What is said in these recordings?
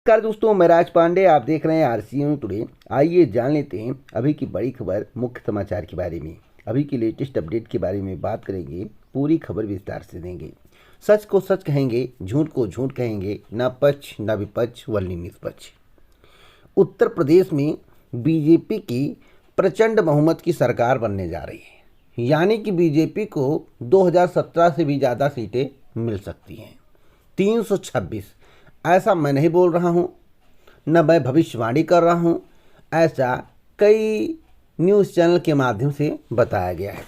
नमस्कार दोस्तों, मैं राज पांडे। आप देख रहे हैं आरसीएम टुडे। आइए जान लेते हैं अभी की बड़ी खबर, मुख्य समाचार के बारे में। अभी की लेटेस्ट अपडेट के बारे में बात करेंगे, पूरी खबर विस्तार से देंगे। सच को सच कहेंगे, झूठ को झूठ कहेंगे, ना पक्ष ना विपक्ष वल्ली निष्पक्ष। उत्तर प्रदेश में बीजेपी की प्रचंड बहुमत की सरकार बनने जा रही है, यानी कि बीजेपी को 2017 से भी ज़्यादा सीटें मिल सकती हैं। 326। ऐसा मैं नहीं बोल रहा हूँ, न मैं भविष्यवाणी कर रहा हूँ, ऐसा कई न्यूज़ चैनल के माध्यम से बताया गया है।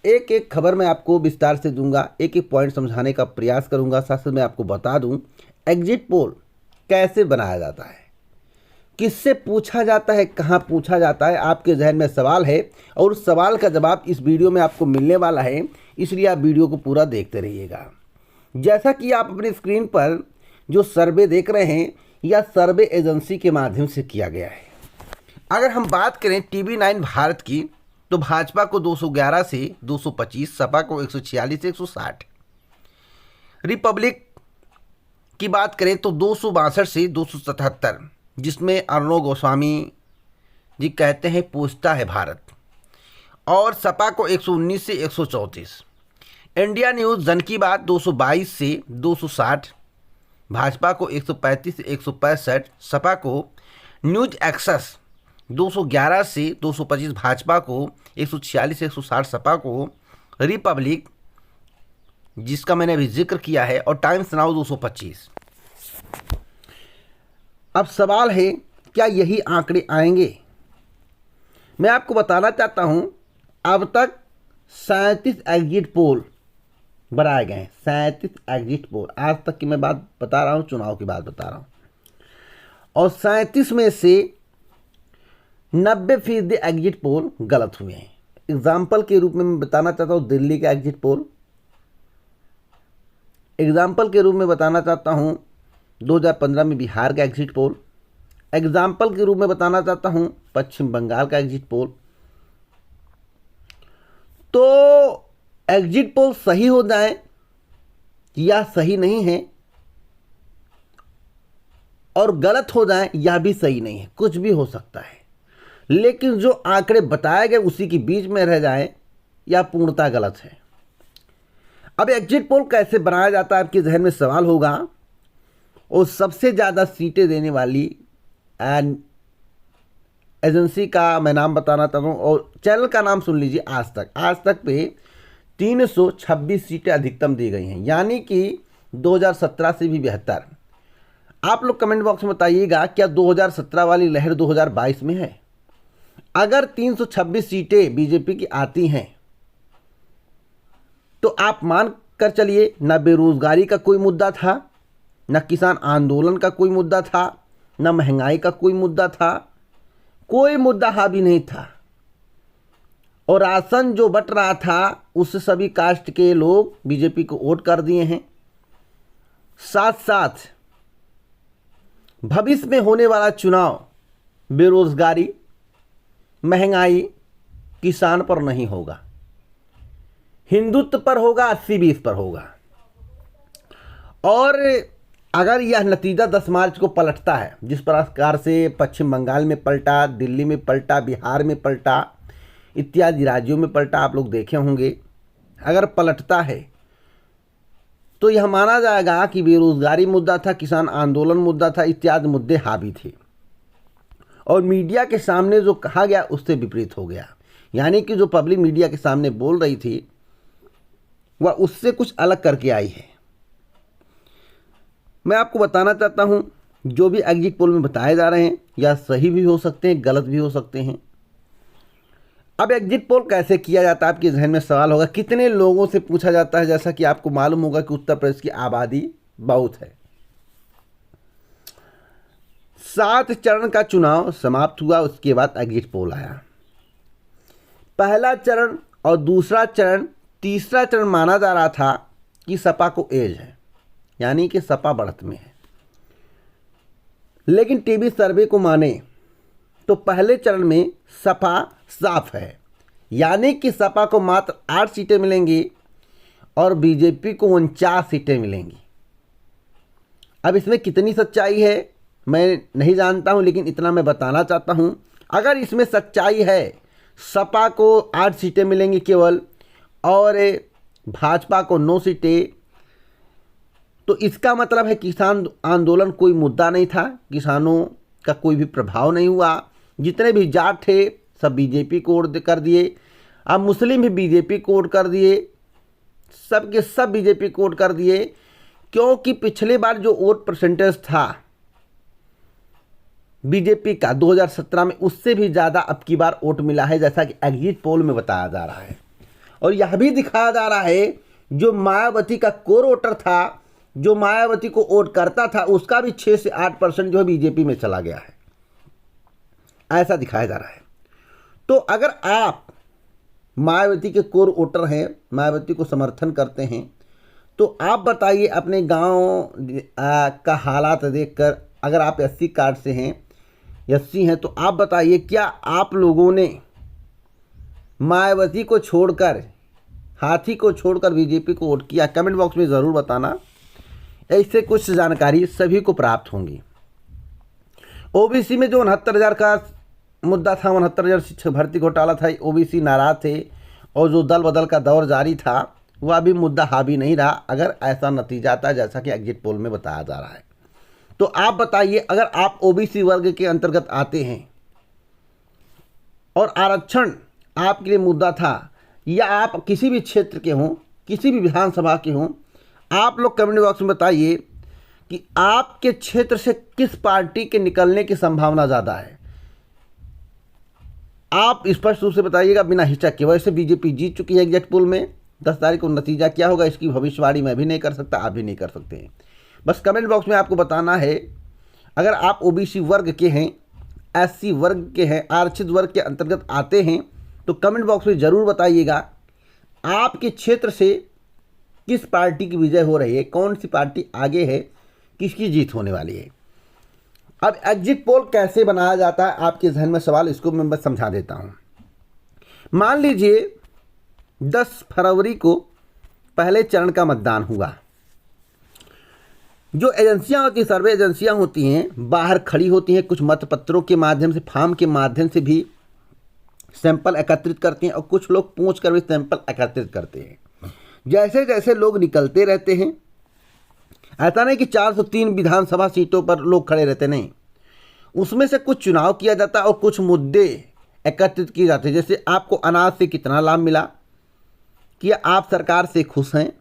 एक एक खबर मैं आपको विस्तार से दूंगा, एक एक पॉइंट समझाने का प्रयास करूंगा। साथ साथ मैं आपको बता दूं एग्जिट पोल कैसे बनाया जाता है, किससे पूछा जाता है, कहाँ पूछा जाता है। आपके जहन में सवाल है और उस सवाल का जवाब इस वीडियो में आपको मिलने वाला है, इसलिए आप वीडियो को पूरा देखते रहिएगा। जैसा कि आप अपनी स्क्रीन पर जो सर्वे देख रहे हैं, यह सर्वे एजेंसी के माध्यम से किया गया है। अगर हम बात करें TV9 भारत की, तो भाजपा को 211 से 225, सपा को 146 से 160। रिपब्लिक की बात करें तो 262 से 277, जिसमें अर्णव गोस्वामी जी कहते हैं पूछता है भारत। और सपा को 119 से 134। इंडिया न्यूज़ जन की बात 222 से 260, भाजपा को 135 से 165, सपा को न्यूज एक्सेस 211 से 225, भाजपा को 146 से 160, सपा को रिपब्लिक जिसका मैंने अभी जिक्र किया है, और टाइम्स नाउ 225। अब सवाल है, क्या यही आंकड़े आएंगे? मैं आपको बताना चाहता हूं, अब तक 37 एग्जिट पोल बनाए गए हैं। 37 एग्जिट पोल, आज तक की मैं बात बता रहा हूँ, चुनाव की बात बता रहा हूँ। और 37 में से 90% एग्जिट पोल गलत हुए हैं। एग्जाम्पल के रूप में मैं बताना चाहता हूँ दिल्ली का एग्जिट पोल, एग्जाम्पल के रूप में बताना चाहता हूँ 2015 में बिहार का एग्जिट पोल, एग्जाम्पल के रूप में बताना चाहता हूँ पश्चिम बंगाल का एग्जिट पोल। तो एग्जिट पोल सही हो जाए या सही नहीं है, और गलत हो जाए या भी सही नहीं है, कुछ भी हो सकता है। लेकिन जो आंकड़े बताए गए उसी के बीच में रह जाए या पूर्णतः गलत है। अब एग्जिट पोल कैसे बनाया जाता है, आपके जहन में सवाल होगा। और सबसे ज़्यादा सीटें देने वाली एजेंसी का मैं नाम बताना चाहता हूँ, और चैनल का नाम सुन लीजिए, आज तक। आज तक पे 326 सीटें अधिकतम दी गई हैं, यानी कि 2017 से भी बेहतर। आप लोग कमेंट बॉक्स में बताइएगा, क्या 2017 वाली लहर 2022 में है? अगर 326 सीटें बीजेपी की आती हैं, तो आप मान कर चलिए, ना बेरोजगारी का कोई मुद्दा था, ना किसान आंदोलन का कोई मुद्दा था, ना महंगाई का कोई मुद्दा था, कोई मुद्दा हावी नहीं था। और राशन जो बंट रहा था, उससे सभी कास्ट के लोग बीजेपी को वोट कर दिए हैं। साथ साथ भविष्य में होने वाला चुनाव बेरोजगारी, महंगाई, किसान पर नहीं होगा, हिंदुत्व पर होगा, 80-20 पर होगा। और अगर यह नतीजा 10 मार्च को पलटता है, जिस प्रकार से पश्चिम बंगाल में पलटा, दिल्ली में पलटा, बिहार में पलटा, इत्यादि राज्यों में पलटा, आप लोग देखे होंगे, अगर पलटता है तो यह माना जाएगा कि बेरोजगारी मुद्दा था, किसान आंदोलन मुद्दा था, इत्यादि मुद्दे हावी थे। और मीडिया के सामने जो कहा गया उससे विपरीत हो गया, यानी कि जो पब्लिक मीडिया के सामने बोल रही थी वह उससे कुछ अलग करके आई है। मैं आपको बताना चाहता हूं, जो भी एग्जिट पोल में बताए जा रहे हैं या सही भी हो सकते हैं, गलत भी हो सकते हैं। अब एग्जिट पोल कैसे किया जाता है, आपके जहन में सवाल होगा। कितने लोगों से पूछा जाता है? जैसा कि आपको मालूम होगा कि उत्तर प्रदेश की आबादी बहुत है। 7 चरण का चुनाव समाप्त हुआ, उसके बाद एग्जिट पोल आया। पहला चरण और दूसरा चरण, तीसरा चरण माना जा रहा था कि सपा को एज है, यानी कि सपा बढ़त में है। लेकिन टीवी सर्वे को माने तो पहले चरण में सपा साफ है, यानी कि सपा को मात्र 8 सीटें मिलेंगी और बीजेपी को 49 सीटें मिलेंगी। अब इसमें कितनी सच्चाई है मैं नहीं जानता हूं, लेकिन इतना मैं बताना चाहता हूं, अगर इसमें सच्चाई है, सपा को 8 सीटें मिलेंगी केवल और भाजपा को 9 सीटें, तो इसका मतलब है किसान आंदोलन कोई मुद्दा नहीं था, किसानों का कोई भी प्रभाव नहीं हुआ। जितने भी जाट थे सब बीजेपी को वोट कर दिए, अब मुस्लिम भी बीजेपी को वोट कर दिए, सब के सब बीजेपी को वोट कर दिए, क्योंकि पिछले बार जो वोट परसेंटेज था बीजेपी का 2017 में, उससे भी ज़्यादा अब की बार वोट मिला है, जैसा कि एग्जिट पोल में बताया जा रहा है। और यह भी दिखाया जा रहा है जो मायावती का कोर वोटर था, जो मायावती को वोट करता था, उसका भी 6 से 8% जो है बीजेपी में चला गया है, ऐसा दिखाया जा रहा है। तो अगर आप मायावती के कोर वोटर हैं, मायावती को समर्थन करते हैं, तो आप बताइए अपने गांव का हालात देखकर, अगर आप एससी कार्ड से हैं, एससी हैं, तो आप बताइए क्या आप लोगों ने मायावती को छोड़कर, हाथी को छोड़कर बीजेपी को वोट किया? कमेंट बॉक्स में ज़रूर बताना, ऐसे कुछ जानकारी सभी को प्राप्त होंगी। ओबीसी में जो 69,000 का मुद्दा था, 69,000 शिक्षक भर्ती घोटाला था, ओबीसी नाराज थे और जो दल बदल का दौर जारी था वह भी मुद्दा हावी नहीं रहा, अगर ऐसा नतीजा आता है जैसा कि एग्जिट पोल में बताया जा रहा है। तो आप बताइए, अगर आप ओबीसी वर्ग के अंतर्गत आते हैं और आरक्षण आपके लिए मुद्दा था, या आप किसी भी क्षेत्र के हों, किसी भी विधानसभा के हों, आप लोग कमेंट बॉक्स में बताइए कि आपके क्षेत्र से किस पार्टी के निकलने की संभावना ज़्यादा है। आप स्पष्ट रूप से बताइएगा बिना हिचक के। वैसे बीजेपी जीत चुकी है एग्जिट पोल में, 10 तारीख को नतीजा क्या होगा इसकी भविष्यवाणी मैं भी नहीं कर सकता, आप भी नहीं कर सकते हैं। बस कमेंट बॉक्स में आपको बताना है, अगर आप ओबीसी वर्ग के हैं, एससी वर्ग के हैं, आरक्षित वर्ग के अंतर्गत आते हैं, तो कमेंट बॉक्स में ज़रूर बताइएगा आपके क्षेत्र से किस पार्टी की विजय हो रही है, कौन सी पार्टी आगे है, किसकी जीत होने वाली है। अब एग्जिट पोल कैसे बनाया जाता है, आपके जहन में सवाल, इसको मैं बस समझा देता हूं। मान लीजिए 10 फरवरी को पहले चरण का मतदान हुआ। जो एजेंसियां होती हैं, सर्वे एजेंसियां होती हैं, बाहर खड़ी होती हैं, कुछ मतपत्रों के माध्यम से, फॉर्म के माध्यम से भी सैंपल एकत्रित करते हैं और कुछ लोग पूछ कर भी सैंपल एकत्रित करते हैं। जैसे जैसे लोग निकलते रहते हैं, ऐसा नहीं कि 403 विधानसभा सीटों पर लोग खड़े रहते, नहीं, उसमें से कुछ चुनाव किया जाता है और कुछ मुद्दे एकत्रित किए जाते हैं। जैसे आपको अनाज से कितना लाभ मिला, क्या आप सरकार से खुश हैं,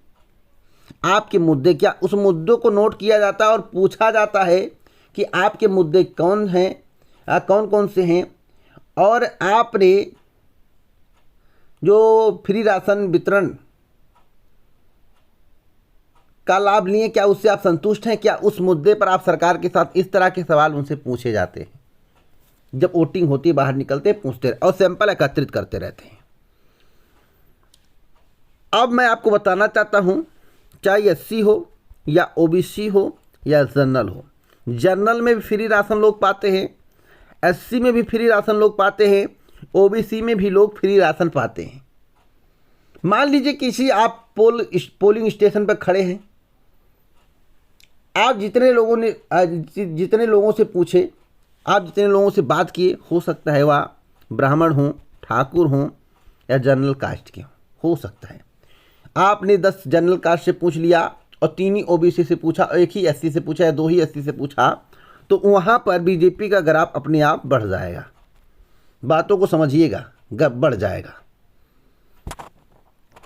आपके मुद्दे क्या, उस मुद्दों को नोट किया जाता है और पूछा जाता है कि आपके मुद्दे कौन हैं, कौन कौन से हैं, और आपने जो फ्री राशन वितरण का लाभ लिए, क्या उससे आप संतुष्ट हैं, क्या उस मुद्दे पर आप सरकार के साथ, इस तरह के सवाल उनसे पूछे जाते हैं। जब वोटिंग होती है बाहर निकलते पूछते और सैंपल एकत्रित करते रहते हैं। अब मैं आपको बताना चाहता हूं, चाहे एससी हो या ओबीसी हो या जनरल हो, जनरल में भी फ्री राशन लोग पाते हैं, एससी में भी फ्री राशन लोग पाते हैं, ओबीसी में भी लोग फ्री राशन पाते हैं। मान लीजिए किसी आप पोलिंग स्टेशन पर खड़े हैं, आप जितने लोगों से पूछे, आप जितने लोगों से बात किए, हो सकता है वह ब्राह्मण हों, ठाकुर हों या जनरल कास्ट के हो सकता है। आपने 10 जनरल कास्ट से पूछ लिया और 3 ही ओबीसी से पूछा, 1 ही एससी से पूछा या 2 ही एससी से पूछा, तो वहाँ पर बीजेपी का ग्राफ अपने आप बढ़ जाएगा। बातों को समझिएगा, बढ़ जाएगा।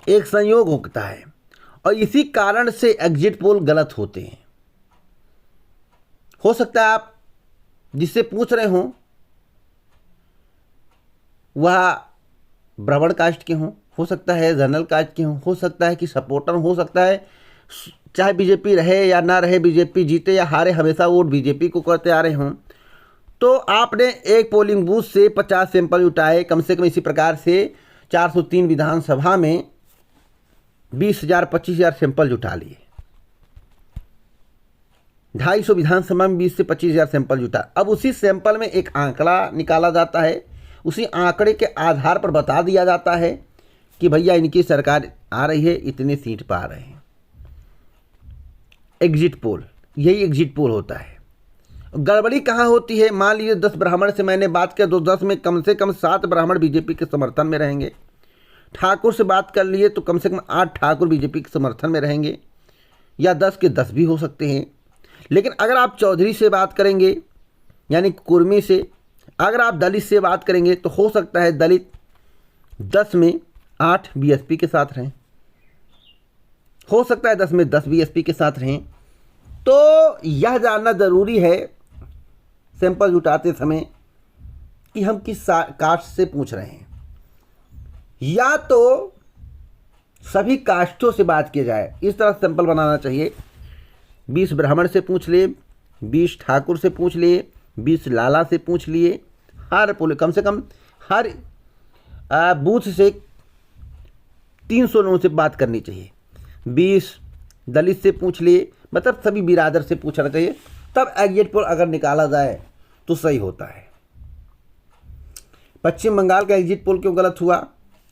एक संयोग होता है और इसी कारण से एग्जिट पोल गलत होते हैं। हो सकता है आप जिससे पूछ रहे हों वह ब्राह्मण कास्ट के हों, हो सकता है जनरल कास्ट के हों, हो सकता है कि सपोर्टर, हो सकता है चाहे बीजेपी रहे या ना रहे, बीजेपी जीते या हारे, हमेशा वोट बीजेपी को करते आ रहे हों। तो आपने एक पोलिंग बूथ से 50 सैंपल उठाए, कम से कम इसी प्रकार से 403 विधानसभा में 20,000 25,000 सैंपल जुटा लिए। 250 विधानसभा में 20 से 25,000 सैंपल जुटा। अब उसी सैंपल में एक आंकड़ा निकाला जाता है, उसी आंकड़े के आधार पर बता दिया जाता है कि भैया इनकी सरकार आ रही है, इतने सीट पा रहे हैं। एग्जिट पोल, यही एग्जिट पोल होता है। गड़बड़ी कहाँ होती है? मान लीजिए 10 ब्राह्मण से मैंने बात किया तो 10 में कम से कम 7 ब्राह्मण बीजेपी के समर्थन में रहेंगे। ठाकुर से बात कर लिए तो कम से कम 8 ठाकुर बीजेपी के समर्थन में रहेंगे, या 10 के 10 भी हो सकते हैं। लेकिन अगर आप चौधरी से बात करेंगे यानी कुर्मी से, अगर आप दलित से बात करेंगे तो हो सकता है दलित 10 में 8 बीएसपी के साथ रहें, हो सकता है 10 में 10 बीएसपी के साथ रहें। तो यह जानना ज़रूरी है सैंपल जुटाते समय कि हम किस कास्ट से पूछ रहे हैं। या तो सभी कास्टों से बात की जाए, इस तरह सैंपल बनाना चाहिए। 20 ब्राह्मण से पूछ लिए, 20 ठाकुर से पूछ लिए, 20 लाला से पूछ लिए, हर कम से कम हर बूथ से 300 लोगों से बात करनी चाहिए। 20 दलित से पूछ लिए, मतलब सभी बिरादर से पूछना चाहिए, तब एग्जिट पोल अगर निकाला जाए तो सही होता है। पश्चिम बंगाल का एग्जिट पोल क्यों गलत हुआ,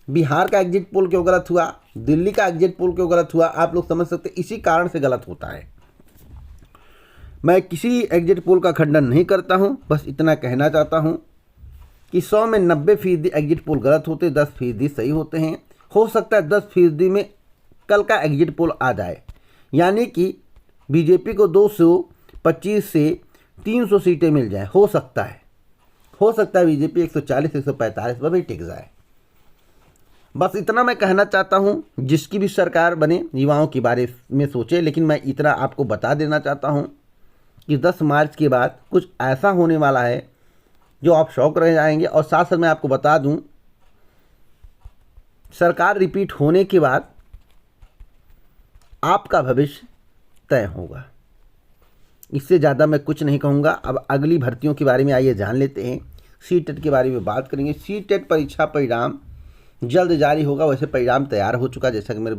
बिहार का एग्जिट पोल क्यों गलत हुआ, दिल्ली का एग्जिट पोल क्यों गलत हुआ, आप लोग समझ सकते हैं इसी कारण से गलत होता है। मैं किसी एग्जिट पोल का खंडन नहीं करता हूं, बस इतना कहना चाहता हूं कि 100 में 90% एग्जिट पोल गलत होते, 10% सही होते हैं। हो सकता है 10% में कल का एग्जिट पोल आ जाए, यानी कि बीजेपी को 225 से 300 सीटें मिल जाए। हो सकता है बीजेपी 140 145 पर भी टिक जाए। बस इतना मैं कहना चाहता हूं, जिसकी भी सरकार बने युवाओं के बारे में सोचे। लेकिन मैं इतना आपको बता देना चाहता हूं कि 10 मार्च के बाद कुछ ऐसा होने वाला है जो आप शौक रह जाएंगे। और साथ साथ मैं आपको बता दूं, सरकार रिपीट होने के बाद आपका भविष्य तय होगा। इससे ज़्यादा मैं कुछ नहीं कहूँगा। अब अगली भर्तियों के बारे में आइए जान लेते हैं। सीटेट के बारे में बात करेंगे। सीटेट परीक्षा परिणाम जल्द जारी होगा। वैसे परिणाम तैयार हो चुका, जैसा कि मेरे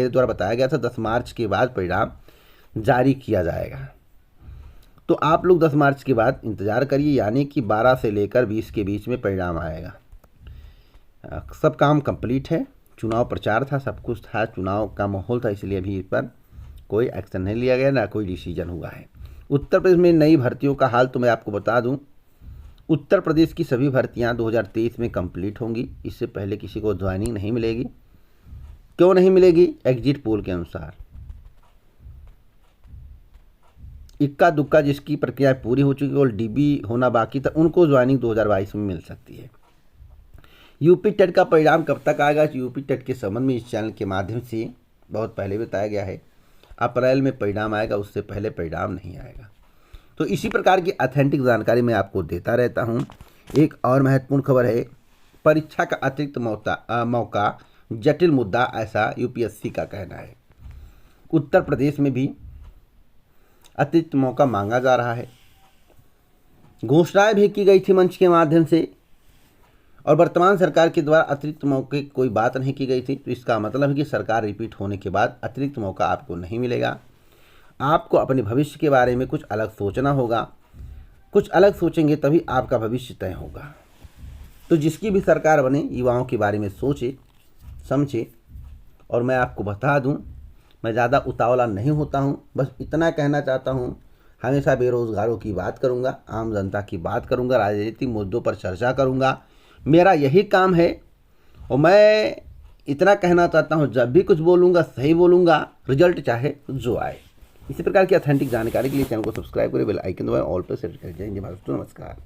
द्वारा बताया गया था। 10 मार्च के बाद परिणाम जारी किया जाएगा, तो आप लोग 10 मार्च के बाद इंतज़ार करिए, यानी कि 12 से लेकर 20 के बीच में परिणाम आएगा। सब काम कंप्लीट है। चुनाव प्रचार था, सब कुछ था, चुनाव का माहौल था, इसलिए अभी इस पर कोई एक्शन नहीं लिया गया, ना कोई डिसीजन हुआ है। उत्तर प्रदेश में नई भर्तियों का हाल तो मैं आपको बता दूं, उत्तर प्रदेश की सभी भर्तियां 2023 में कंप्लीट होंगी। इससे पहले किसी को ज्वाइनिंग नहीं मिलेगी। क्यों नहीं मिलेगी? एग्जिट पोल के अनुसार इक्का दुक्का जिसकी प्रक्रिया पूरी हो चुकी और डीबी होना बाकी था, उनको ज्वाइनिंग 2022 में मिल सकती है। यूपी टेट का परिणाम कब तक आएगा? यूपी टेट के संबंध में इस चैनल के माध्यम से बहुत पहले बताया गया है। अप्रैल में परिणाम आएगा, उससे पहले परिणाम नहीं आएगा। तो इसी प्रकार की ऑथेंटिक जानकारी मैं आपको देता रहता हूं। एक और महत्वपूर्ण खबर है, परीक्षा का अतिरिक्त मौका जटिल मुद्दा, ऐसा यूपीएससी का कहना है। उत्तर प्रदेश में भी अतिरिक्त मौका मांगा जा रहा है। घोषणाएं भी की गई थी मंच के माध्यम से, और वर्तमान सरकार के द्वारा अतिरिक्त मौके की कोई बात नहीं की गई थी। तो इसका मतलब है कि सरकार रिपीट होने के बाद अतिरिक्त मौका आपको नहीं मिलेगा। आपको अपने भविष्य के बारे में कुछ अलग सोचना होगा। कुछ अलग सोचेंगे तभी आपका भविष्य तय होगा। तो जिसकी भी सरकार बने, युवाओं के बारे में सोचे समझे। और मैं आपको बता दूं, मैं ज़्यादा उतावला नहीं होता हूं, बस इतना कहना चाहता हूं, हमेशा बेरोज़गारों की बात करूंगा, आम जनता की बात करूंगा, राजनीतिक मुद्दों पर चर्चा करूंगा। मेरा यही काम है। और मैं इतना कहना चाहता हूं, जब भी कुछ बोलूंगा सही बोलूंगा, रिजल्ट चाहे जो आए। इसी प्रकार की ऑथेंटिक जानकारी के लिए चैनल को सब्सक्राइब करें, बेल आइकन दबाएं, ऑल पर सेट करें। जय हिंद, नमस्कार।